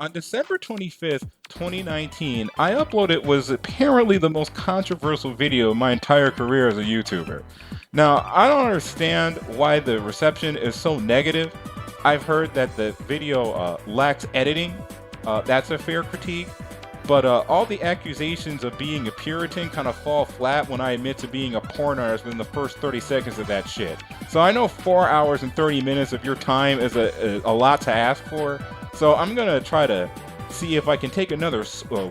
On December 25th, 2019, I uploaded was apparently the most controversial video of my entire career as a YouTuber. Now, I don't understand why the reception is so negative. I've heard that the video lacks editing. That's a fair critique. But all the accusations of being a Puritan kind of fall flat when I admit to being a porn artist within the first 30 seconds of that shit. So I know 4 hours and 30 minutes of your time is a lot to ask for. So I'm going to try to see if I can take another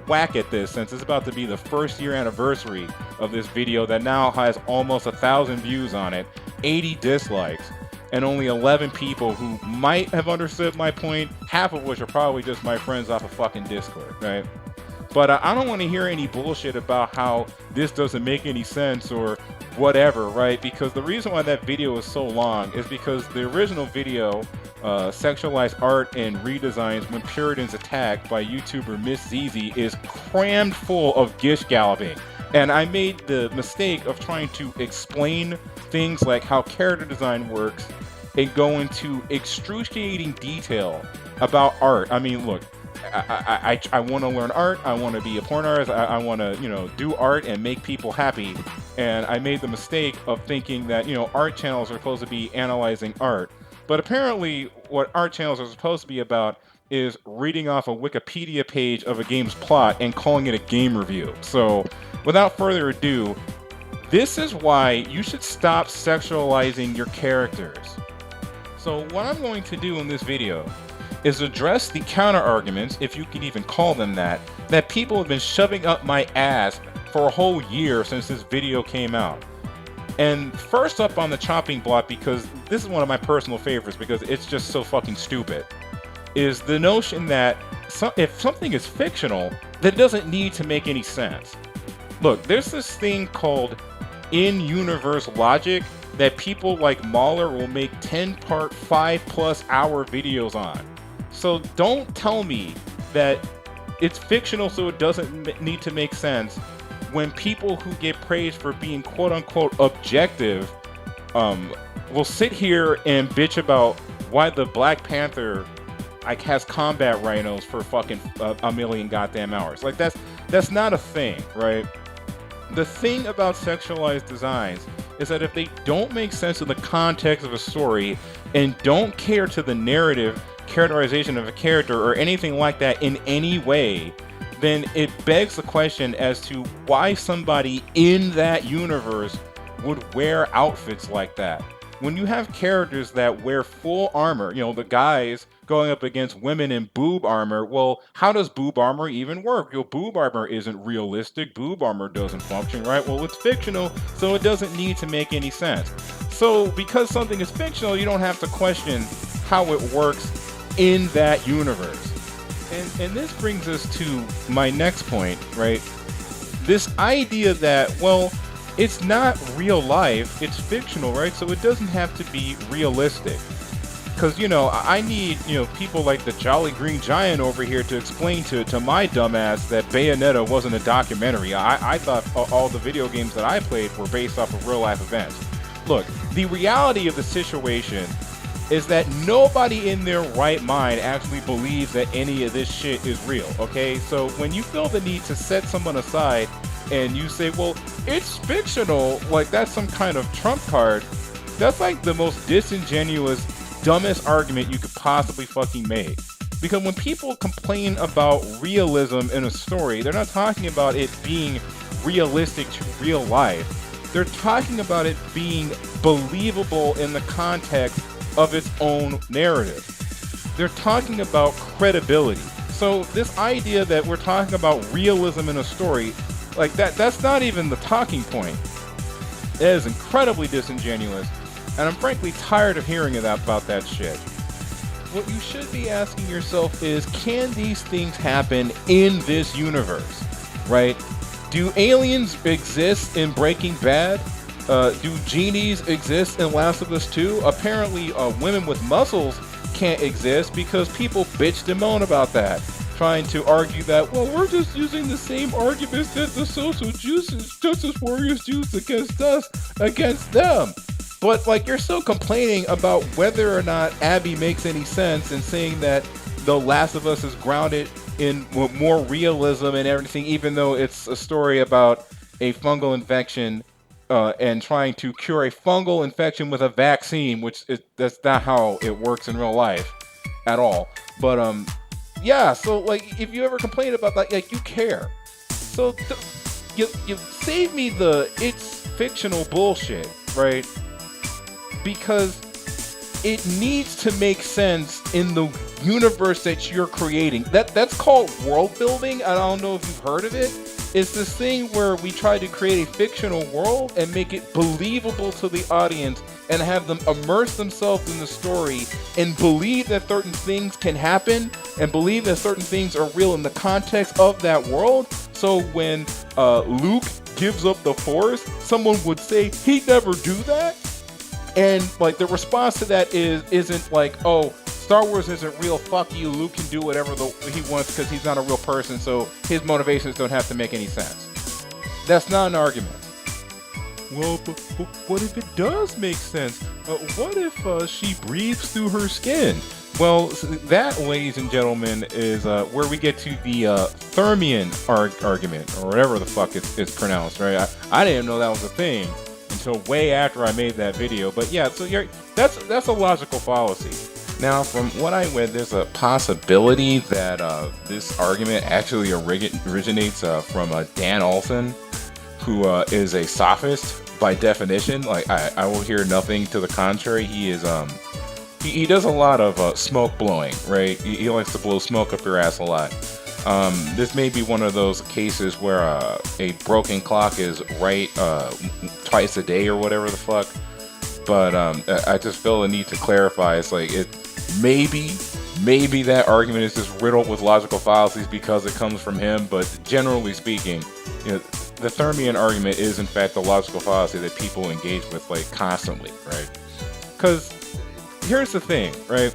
whack at this, since it's about to be the first year anniversary of this video that now has almost 1,000 views on it, 80 dislikes, and only 11 people who might have understood my point, half of which are probably just my friends off of fucking Discord, right? But I don't want to hear any bullshit about how this doesn't make any sense or whatever, right? Because the reason why that video is so long is because the original video, Sexualized Art and Redesigns When Puritans Attack by YouTuber Miss ZZ, is crammed full of gish galloping. And I made the mistake of trying to explain things like how character design works and go into excruciating detail about art. I mean, look, I want to learn art. I want to be a porn artist. I want to, do art and make people happy. And I made the mistake of thinking that, art channels are supposed to be analyzing art. But apparently what art channels are supposed to be about is reading off a Wikipedia page of a game's plot and calling it a game review. So without further ado, this is why you should stop sexualizing your characters. So what I'm going to do in this video is address the counter-arguments, if you can even call them that people have been shoving up my ass for a whole year since this video came out. And first up on the chopping block, because this is one of my personal favorites because it's just so fucking stupid, is the notion that if something is fictional, that it doesn't need to make any sense. Look, there's this thing called in-universe logic that people like Mahler will make 10-part, 5+ hour videos on. So don't tell me that it's fictional so it doesn't need to make sense when people who get praised for being quote-unquote objective will sit here and bitch about why the Black Panther has combat rhinos for fucking a million goddamn hours. Like, that's not a thing, right? The thing about sexualized designs is that if they don't make sense in the context of a story and don't care to the narrative characterization of a character or anything like that in any way, then it begs the question as to why somebody in that universe would wear outfits like that. When you have characters that wear full armor, the guys going up against women in boob armor, well, how does boob armor even work? Boob armor isn't realistic. Boob armor doesn't function, right? Well, it's fictional, so it doesn't need to make any sense. So because something is fictional, you don't have to question how it works in that universe. And this brings us to my next point, right? This idea that, well, it's not real life, it's fictional, right? So it doesn't have to be realistic. Because, I need, people like the Jolly Green Giant over here to explain to my dumbass that Bayonetta wasn't a documentary. I thought all the video games that I played were based off of real life events. Look, the reality of the situation is that nobody in their right mind actually believes that any of this shit is real, okay? So when you feel the need to set someone aside and you say, well, it's fictional, like that's some kind of trump card, that's like the most disingenuous, dumbest argument you could possibly fucking make. Because when people complain about realism in a story, they're not talking about it being realistic to real life. They're talking about it being believable in the context of its own narrative. They're talking about credibility. So this idea that we're talking about realism in a story, like that's not even the talking point. It is incredibly disingenuous, and I'm frankly tired of hearing about that shit. What you should be asking yourself is, can these things happen in this universe, right? Do aliens exist in Breaking Bad? Do genies exist in Last of Us 2? Apparently, women with muscles can't exist because people bitched and moan about that, trying to argue that, well, we're just using the same arguments that the social justice warriors used against us, against them. But, you're still complaining about whether or not Abby makes any sense and saying that The Last of Us is grounded in more realism and everything, even though it's a story about a fungal infection and trying to cure a fungal infection with a vaccine, which that's not how it works in real life at all. But yeah. So like, if you ever complain about that, like you care. So you save me the it's fictional bullshit, right? Because it needs to make sense in the universe that you're creating. That's called world building. I don't know if you've heard of it. It's this thing where we try to create a fictional world and make it believable to the audience and have them immerse themselves in the story and believe that certain things can happen and believe that certain things are real in the context of that world. So when Luke gives up the Force, someone would say he'd never do that. And like the response to that isn't like, oh, Star Wars isn't real, fuck you, Luke can do whatever he wants because he's not a real person, so his motivations don't have to make any sense. That's not an argument. Well, but what if it does make sense? What if she breathes through her skin? Well, that, ladies and gentlemen, is where we get to the Thermian argument, or whatever the fuck it's pronounced, right? I didn't know that was a thing until way after I made that video. But yeah, so that's a logical fallacy. Now, from what I read, there's a possibility that this argument actually originates from Dan Olson, who is a sophist by definition. Like, I will hear nothing to the contrary. He is he does a lot of smoke blowing, right? He likes to blow smoke up your ass a lot. This may be one of those cases where a broken clock is right twice a day or whatever the fuck. But I just feel the need to clarify. It's like maybe that argument is just riddled with logical fallacies because it comes from him. But generally speaking, you know, the Thermian argument is in fact a logical fallacy that people engage with like constantly, right? Because here's the thing, right?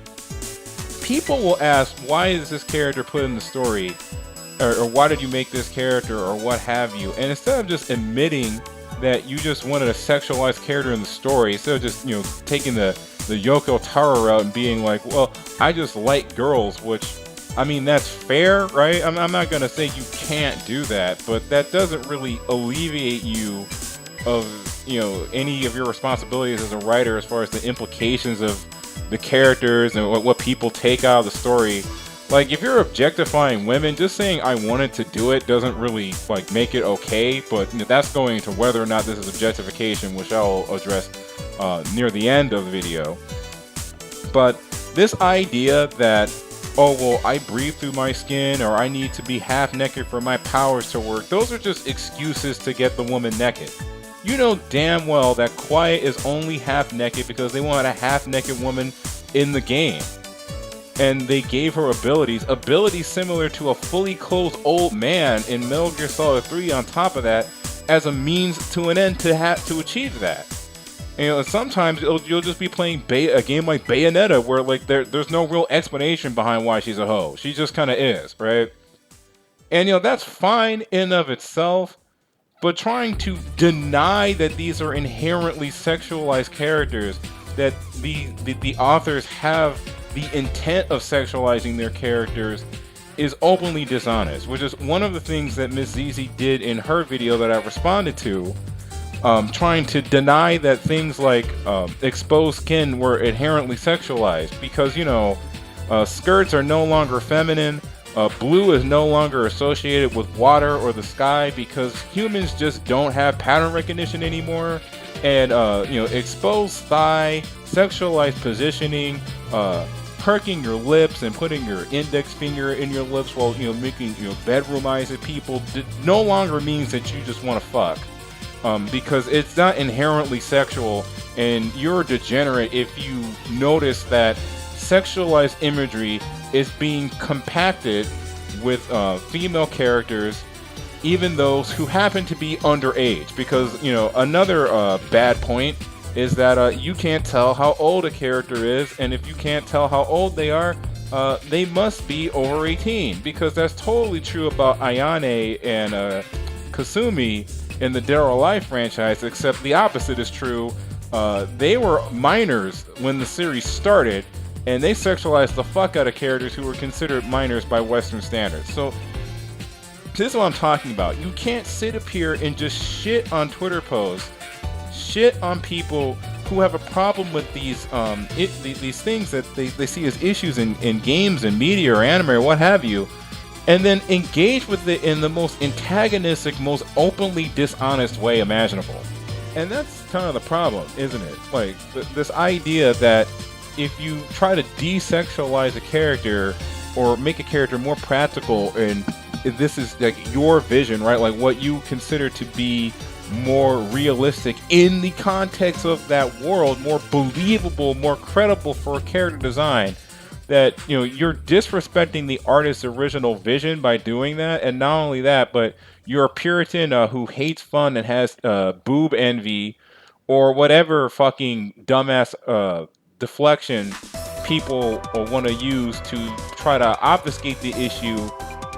People will ask, why is this character put in the story, or why did you make this character, or what have you? And instead of just admitting that you just wanted a sexualized character in the story, instead of just, you know, taking the Yoko Taro route and being like, well, I just like girls, which, I mean, that's fair, right? I'm not going to say you can't do that, but that doesn't really alleviate you of, you know, any of your responsibilities as a writer as far as the implications of the characters and what people take out of the story. Like, if you're objectifying women, just saying I wanted to do it doesn't really like make it okay, but that's going to whether or not this is objectification, which I'll address near the end of the video. But this idea that, oh, well, I breathe through my skin, or I need to be half naked for my powers to work, those are just excuses to get the woman naked. You know damn well that Quiet is only half naked because they wanted a half naked woman in the game. And they gave her abilities similar to a fully clothed old man in Metal Gear Solid 3 on top of that, as a means to an end to achieve that. And, you know, sometimes you'll just be playing a game like Bayonetta where like there's no real explanation behind why she's a hoe. She just kind of is, right? And, you know, that's fine in and of itself. But trying to deny that these are inherently sexualized characters, that the authors have the intent of sexualizing their characters, is openly dishonest, which is one of the things that Ms. ZZ did in her video that I responded to, trying to deny that things like exposed skin were inherently sexualized, because, you know, skirts are no longer feminine. Blue is no longer associated with water or the sky because humans just don't have pattern recognition anymore. And, you know, exposed thigh, sexualized positioning, perking your lips and putting your index finger in your lips while, you know, making, you know, bedroom eyes at people no longer means that you just want to fuck. Because it's not inherently sexual, and you're a degenerate if you notice that sexualized imagery is being compacted with female characters, even those who happen to be underage. Because, you know, another bad point is that you can't tell how old a character is, and if you can't tell how old they are, they must be over 18. Because that's totally true about Ayane and Kasumi in the Dead or Alive franchise, except the opposite is true. They were minors when the series started, and they sexualize the fuck out of characters who were considered minors by Western standards. So this is what I'm talking about. You can't sit up here and just shit on Twitter posts, shit on people who have a problem with these things that they see as issues in games and media or anime or what have you, and then engage with it in the most antagonistic, most openly dishonest way imaginable. And that's kind of the problem, isn't it? Like, this idea that if you try to desexualize a character or make a character more practical, and this is like your vision, right? Like what you consider to be more realistic in the context of that world, more believable, more credible for character design, that, you know, you're disrespecting the artist's original vision by doing that. And not only that, but you're a Puritan who hates fun and has boob envy or whatever fucking dumbass deflection people want to use to try to obfuscate the issue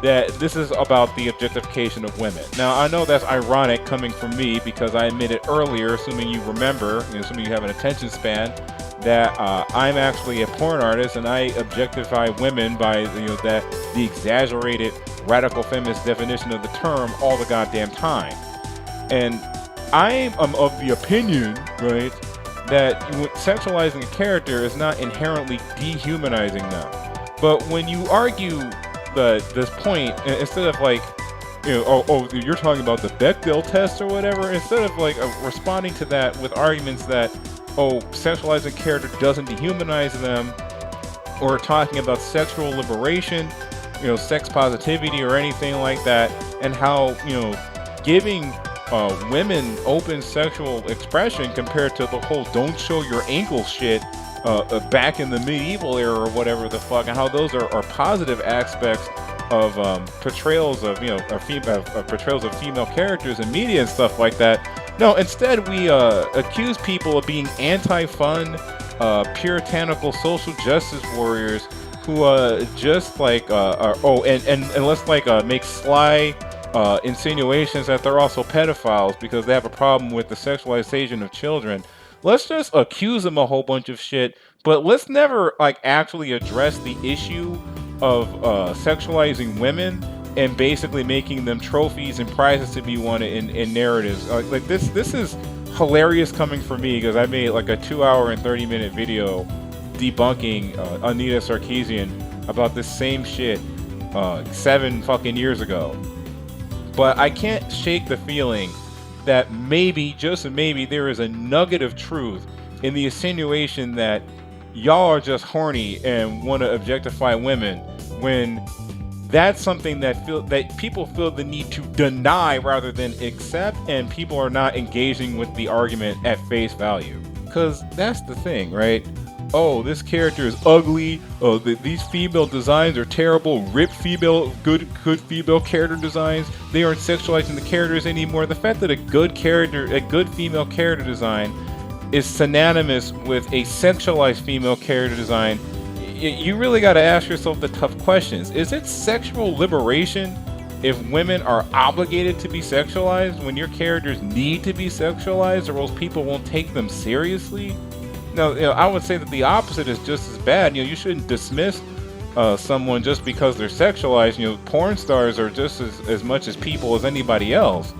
that this is about the objectification of women. Now, I know that's ironic coming from me because I admitted earlier, assuming you remember, assuming you have an attention span, that I'm actually a porn artist and I objectify women by the exaggerated radical feminist definition of the term all the goddamn time. And I am of the opinion, right, that sexualizing a character is not inherently dehumanizing them. But when you argue this point, instead of like, you're talking about the Bechdel test or whatever, instead of like responding to that with arguments that, sexualizing a character doesn't dehumanize them, or talking about sexual liberation, sex positivity or anything like that, and how, giving women open sexual expression compared to the whole don't show your ankle shit back in the medieval era or whatever the fuck, and how those are positive aspects of portrayals of portrayals of female characters in media and stuff like that. No, instead we accuse people of being anti-fun, puritanical social justice warriors who just like and let's like make sly insinuations that they're also pedophiles because they have a problem with the sexualization of children. Let's just accuse them a whole bunch of shit, but let's never like actually address the issue of sexualizing women and basically making them trophies and prizes to be won in narratives. Like this is hilarious coming from me because I made like a 2-hour and 30-minute video debunking Anita Sarkeesian about this same shit 7 fucking years ago. But I can't shake the feeling that maybe, just maybe, there is a nugget of truth in the insinuation that y'all are just horny and want to objectify women, when that's something that people feel the need to deny rather than accept, and people are not engaging with the argument at face value. Because that's the thing, right? Oh, this character is ugly. Oh, these female designs are terrible. Rip female, good female character designs. They aren't sexualizing the characters anymore. The fact that a good female character design is synonymous with a sexualized female character design, you really got to ask yourself the tough questions. Is it sexual liberation if women are obligated to be sexualized when your characters need to be sexualized, or else people won't take them seriously? No, I would say that the opposite is just as bad. You shouldn't dismiss someone just because they're sexualized. Porn stars are just as much as people as anybody else.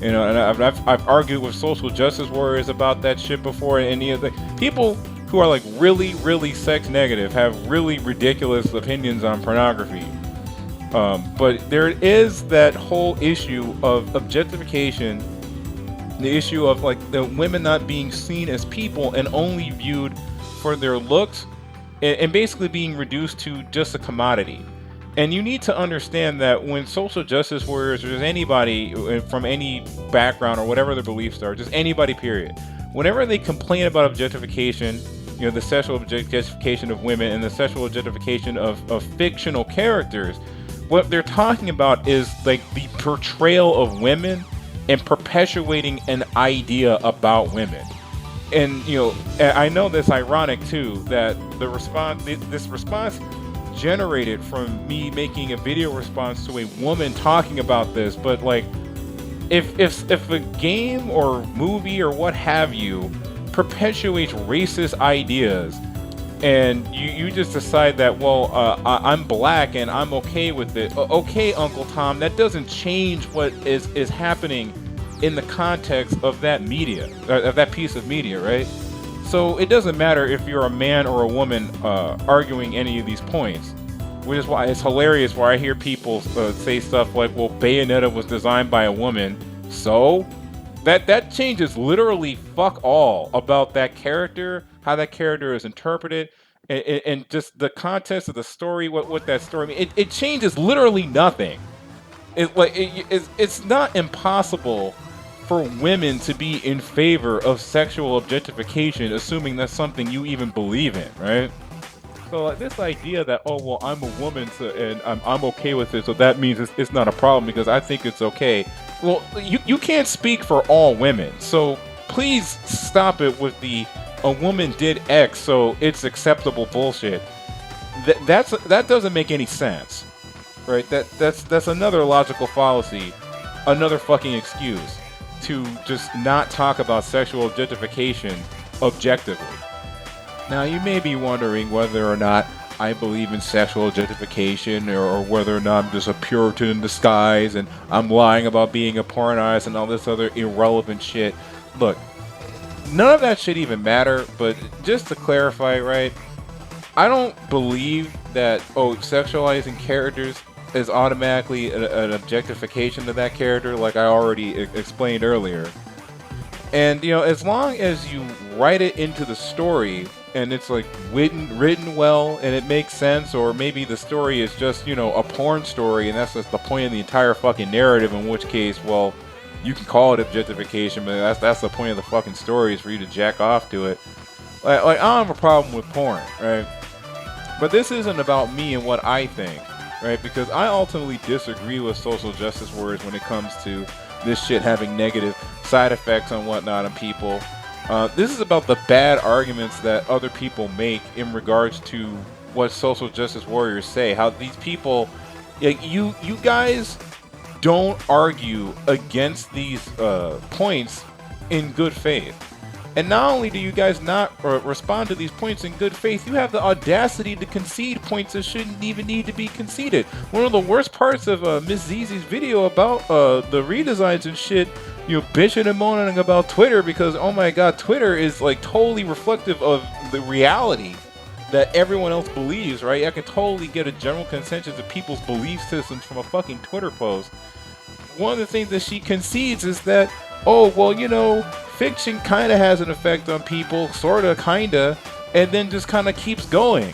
And I've argued with social justice warriors about that shit before. And the people who are like really, really sex negative have really ridiculous opinions on pornography. But there is that whole issue of objectification. The issue of like the women not being seen as people and only viewed for their looks, and basically being reduced to just a commodity. And you need to understand that when social justice warriors, or just anybody from any background or whatever their beliefs are, just anybody period, whenever they complain about objectification, the sexual objectification of women and the sexual objectification of fictional characters, what they're talking about is like the portrayal of women and perpetuating an idea about women. And I know that's ironic too, that this response generated from me making a video response to a woman talking about this. But like, if a game or movie or what have you perpetuates racist ideas, and you just decide that, well, I'm black and I'm okay with it. Okay, Uncle Tom, that doesn't change what is happening in the context of that media, of that piece of media, right? So it doesn't matter if you're a man or a woman arguing any of these points, which is why it's hilarious where I hear people say stuff like, well, Bayonetta was designed by a woman, so that changes literally fuck all about that character, how that character is interpreted, and just the context of the story, what that story means. It changes literally nothing. It's not impossible for women to be in favor of sexual objectification, assuming that's something you even believe in, right? So like this idea that, oh well, I'm a woman, so, and I'm okay with it, so that means it's not a problem because I think it's okay. Well, you can't speak for all women, so please stop it with the a woman did X, so it's acceptable bullshit. That doesn't make any sense, right? That's another logical fallacy, another fucking excuse to just not talk about sexual objectification objectively. Now, you may be wondering whether or not I believe in sexual objectification, or whether or not I'm just a Puritan in disguise and I'm lying about being a porn artist and all this other irrelevant shit. Look, none of that should even matter, but just to clarify, right? I don't believe that, sexualizing characters is automatically an objectification of that character, like I already explained earlier. And, as long as you write it into the story and it's like written well and it makes sense, or maybe the story is just, a porn story and that's just the point of the entire fucking narrative, in which case, well, you can call it objectification, but that's the point of the fucking story, is for you to jack off to it. Like I don't have a problem with porn, right? But this isn't about me and what I think, right? Because I ultimately disagree with social justice warriors when it comes to this shit having negative side effects and whatnot on people. This is about the bad arguments that other people make in regards to what social justice warriors say. How these people, like you guys, don't argue against these points in good faith. And not only do you guys not respond to these points in good faith, you have the audacity to concede points that shouldn't even need to be conceded. One of the worst parts of Miss Zizi's video about the redesigns and shit, bitching and moaning about Twitter, because, oh my god, Twitter is like totally reflective of the reality that everyone else believes, right? I can totally get a general consensus of people's belief systems from a fucking Twitter post. One of the things that she concedes is that, oh, well, fiction kind of has an effect on people, sort of, kind of, and then just kind of keeps going.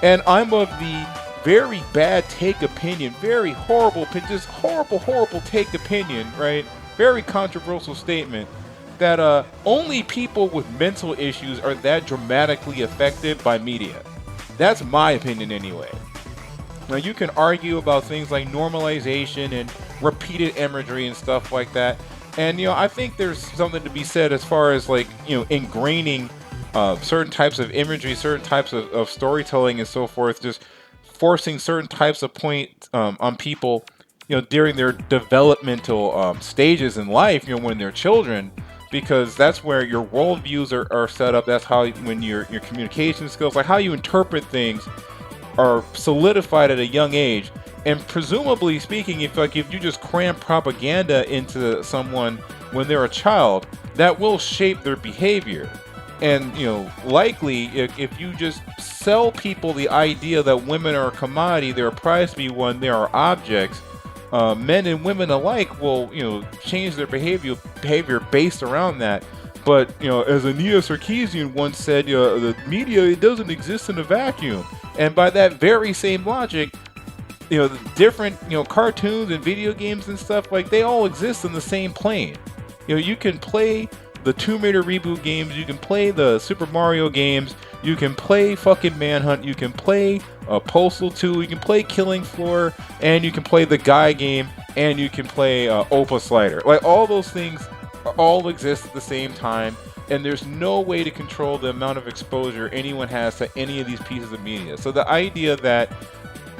And I'm of the very bad take opinion, very horrible, just horrible take opinion, right? Very controversial statement that only people with mental issues are that dramatically affected by media. That's my opinion anyway. Now, you can argue about things like normalization and repeated imagery and stuff like that. And, I think there's something to be said as far as, like, ingraining certain types of imagery, certain types of storytelling and so forth, just forcing certain types of points on people, during their developmental stages in life, when they're children, because that's where your worldviews are set up. That's how, when your communication skills, like how you interpret things, are solidified at a young age. And presumably speaking, if you just cram propaganda into someone when they're a child, that will shape their behavior. And, likely, if you just sell people the idea that women are a commodity, they're a prize to be won, they are objects, men and women alike will, change their behavior based around that. But, as Anita Sarkeesian once said, the media, it doesn't exist in a vacuum. And by that very same logic, the different, cartoons and video games and stuff, like, they all exist in the same plane. You can play the Tomb Raider reboot games, you can play the Super Mario games, you can play fucking Manhunt, you can play Postal 2, you can play Killing Floor, and you can play the Guy game, and you can play Opa Slider. Like, all those things all exist at the same time, and there's no way to control the amount of exposure anyone has to any of these pieces of media. So the idea that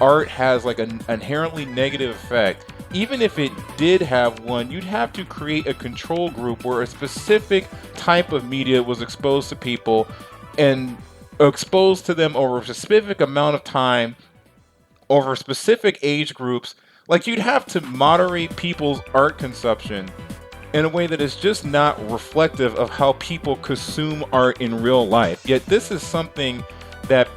art has like an inherently negative effect, even if it did have one, you'd have to create a control group where a specific type of media was exposed to people, and exposed to them over a specific amount of time, over specific age groups. Like, you'd have to moderate people's art consumption in a way that is just not reflective of how people consume art in real life. Yet this is something that,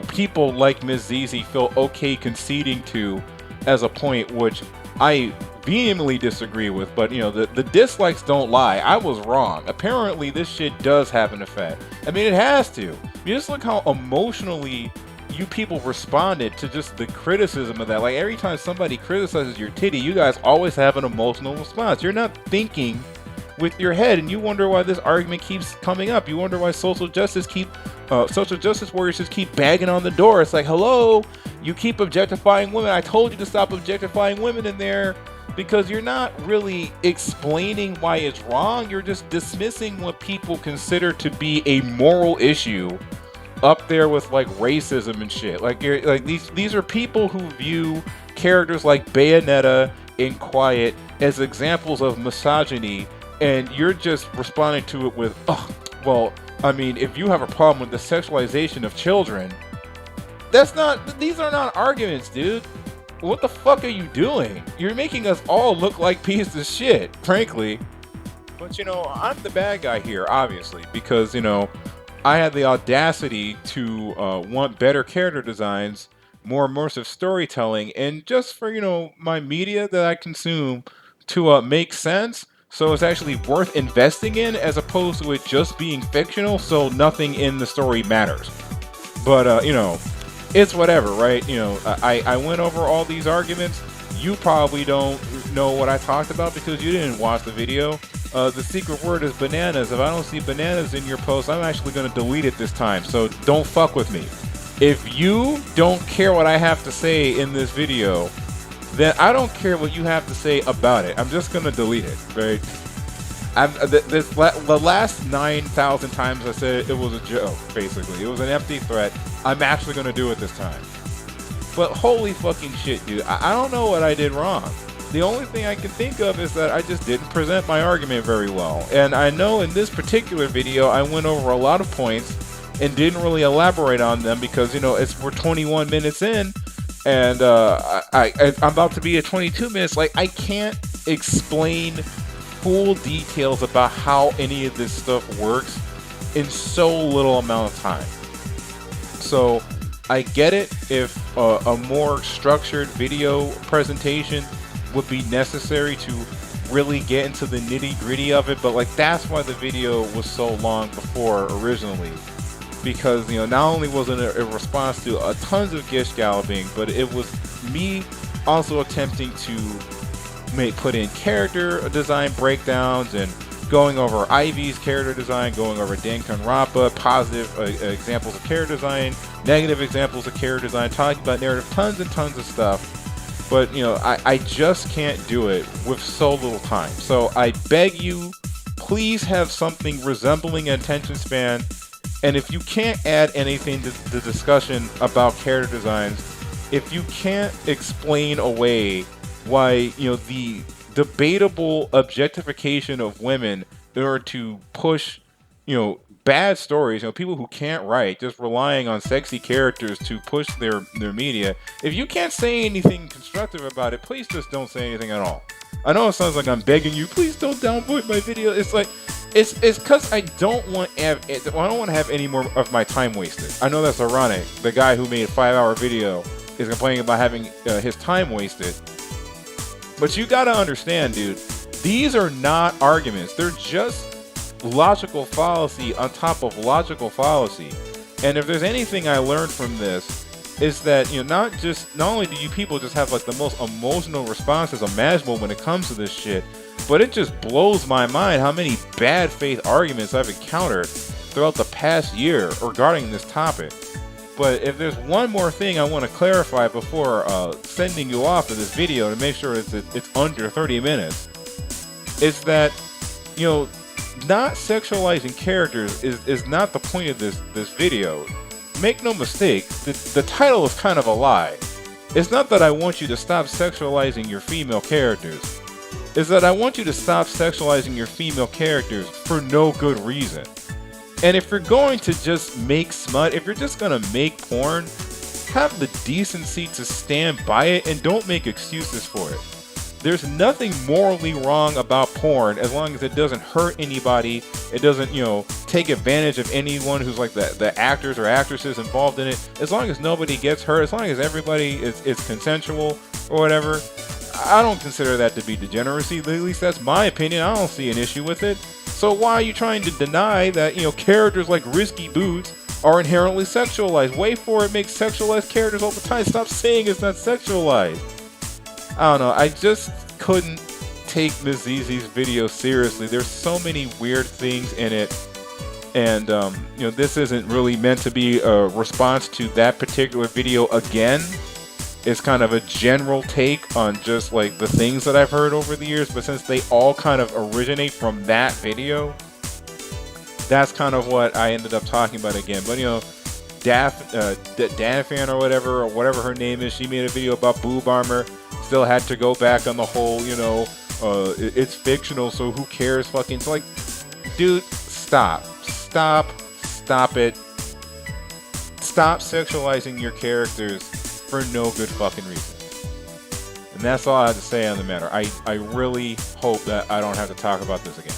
people like Ms. ZZ feel okay conceding to as a point, which I vehemently disagree with. But, the dislikes don't lie. I was wrong. Apparently, this shit does have an effect. I mean, it has to. You just look how emotionally you people responded to just the criticism of that. Like, every time somebody criticizes your titty, you guys always have an emotional response. You're not thinking with your head, and you wonder why this argument keeps coming up. You wonder why social justice warriors just keep banging on the door. It's like, hello, you keep objectifying women. I told you to stop objectifying women in there, because you're not really explaining why it's wrong. You're just dismissing what people consider to be a moral issue, up there with like racism and shit. Like, these are people who view characters like Bayonetta and Quiet as examples of misogyny, and you're just responding to it with, oh, well, I mean, if you have a problem with the sexualization of children, these are not arguments, dude. What the fuck are you doing? You're making us all look like pieces of shit, frankly. But, I'm the bad guy here, obviously, because, I had the audacity to want better character designs, more immersive storytelling, and just for, my media that I consume to make sense, so it's actually worth investing in, as opposed to it just being fictional, so nothing in the story matters. But, it's whatever, right? I went over all these arguments. You probably don't know what I talked about because you didn't watch the video. The secret word is bananas. If I don't see bananas in your post, I'm actually going to delete it this time. So don't fuck with me. If you don't care what I have to say in this video, then I don't care what you have to say about it. I'm just going to delete it, right? The last 9,000 times I said it was a joke, basically. It was an empty threat. I'm actually going to do it this time. But holy fucking shit, dude. I don't know what I did wrong. The only thing I can think of is that I just didn't present my argument very well. And I know in this particular video, I went over a lot of points and didn't really elaborate on them because, we're 21 minutes in, and I'm about to be at 22 minutes. Like, I can't explain full details about how any of this stuff works in so little amount of time. So I get it if a more structured video presentation would be necessary to really get into the nitty-gritty of it, but like, that's why the video was so long before originally, because not only was it a response to tons of gish galloping, but it was me also attempting to put in character design breakdowns and going over Ivy's character design, going over Danganronpa, positive examples of character design, negative examples of character design, talking about narrative, tons and tons of stuff. But, I just can't do it with so little time. So I beg you, please have something resembling an attention span. And if you can't add anything to the discussion about character designs, if you can't explain away why, the debatable objectification of women in order to push, bad stories, people who can't write, just relying on sexy characters to push their media. If you can't say anything constructive about it, please just don't say anything at all. I know it sounds like I'm begging you, please don't downvote my video. It's like, it's because I don't want to have any more of my time wasted. I know that's ironic. The guy who made a 5-hour video is complaining about having his time wasted. But you gotta understand, dude, these are not arguments. They're just logical fallacy on top of logical fallacy. And if there's anything I learned from this, is that not only do you people just have like the most emotional responses imaginable when it comes to this shit, but it just blows my mind how many bad faith arguments I've encountered throughout the past year regarding this topic. But if there's one more thing I want to clarify before sending you off to this video to make sure it's under 30 minutes, it's that not sexualizing characters is not the point of this video. Make no mistake, the title is kind of a lie. It's not that I want you to stop sexualizing your female characters. It's that I want you to stop sexualizing your female characters for no good reason. And if you're going to just make smut, if you're just gonna make porn, have the decency to stand by it and don't make excuses for it. There's nothing morally wrong about porn as long as it doesn't hurt anybody. It doesn't, take advantage of anyone who's like the actors or actresses involved in it. As long as nobody gets hurt, as long as everybody is consensual or whatever, I don't consider that to be degeneracy. At least that's my opinion. I don't see an issue with it. So why are you trying to deny that, characters like Risky Boots are inherently sexualized? Way for it makes sexualized characters all the time. Stop saying it's not sexualized. I don't know. I just couldn't take Ms. ZZ's video seriously. There's so many weird things in it. And, this isn't really meant to be a response to that particular video again. It's kind of a general take on just like the things that I've heard over the years. But since they all kind of originate from that video, that's kind of what I ended up talking about again. But, Danafan or whatever her name is, she made a video about boob armor. Still had to go back on the whole, it's fictional, so who cares? Fucking, it's like, dude, stop it. Stop sexualizing your characters for no good fucking reason. And that's all I have to say on the matter. I really hope that I don't have to talk about this again.